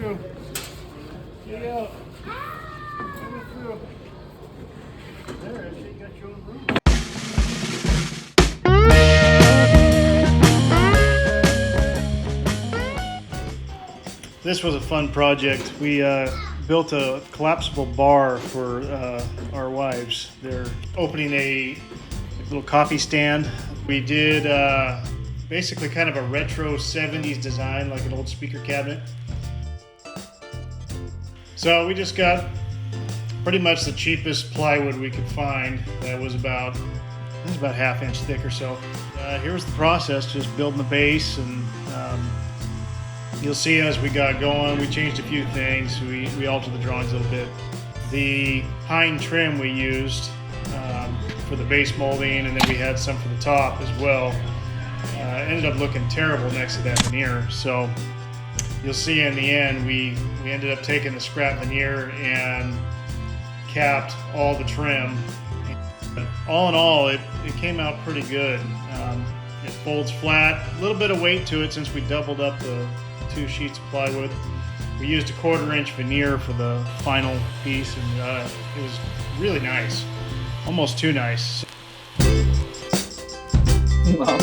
through. Get out. Coming through. There, actually, you got your own room. This was a fun project. We built a collapsible bar for our wives. They're opening a little coffee stand. We did basically kind of a retro 70s design, like an old speaker cabinet. So we just got pretty much the cheapest plywood we could find. That was about half-inch thick or so. Here's the process, just building the base, and you'll see as we got going, we changed a few things. We altered the drawings a little bit. The pine trim we used for the base molding, and then we had some for the top as well. Ended up looking terrible next to that veneer. So you'll see in the end, we ended up taking the scrap veneer and capped all the trim. But all in all, it came out pretty good. It folds flat, a little bit of weight to it since we doubled up the 2 sheets of plywood. We used a 1/4-inch veneer for the final piece, and it was really nice, almost too nice. Wow.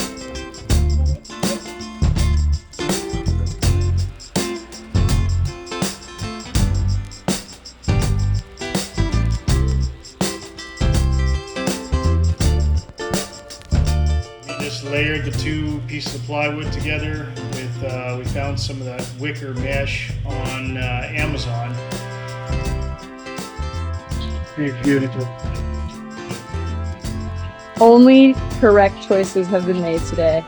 Layered the 2 pieces of plywood together with, we found some of that wicker mesh on Amazon. It's beautiful. Only correct choices have been made today.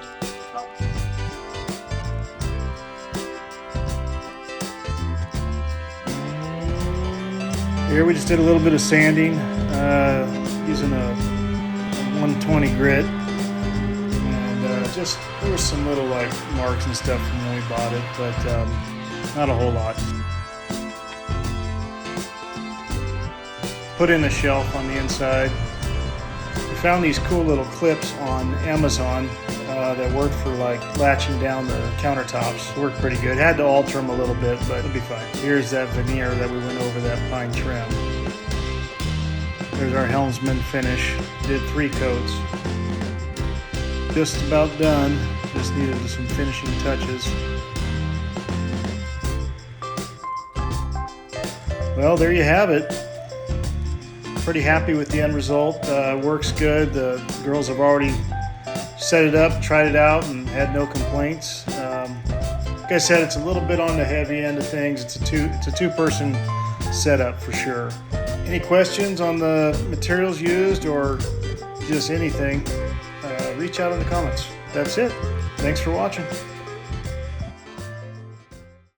Here we just did a little bit of sanding using a 120 grit. Just there was some little like marks and stuff from when we bought it, but not a whole lot. Put in a shelf on the inside. We found these cool little clips on Amazon that worked for like latching down the countertops. Worked pretty good. Had to alter them a little bit, but it'll be fine. Here's that veneer that we went over that pine trim. There's our helmsman finish. Did 3 coats. Just about done. Just needed some finishing touches. Well, there you have it. Pretty happy with the end result. Works good. The girls have already set it up, tried it out, and had no complaints. Like I said, it's a little bit on the heavy end of things. It's a two-person setup for sure. Any questions on the materials used or just anything? Reach out in the comments. That's it. Thanks for watching.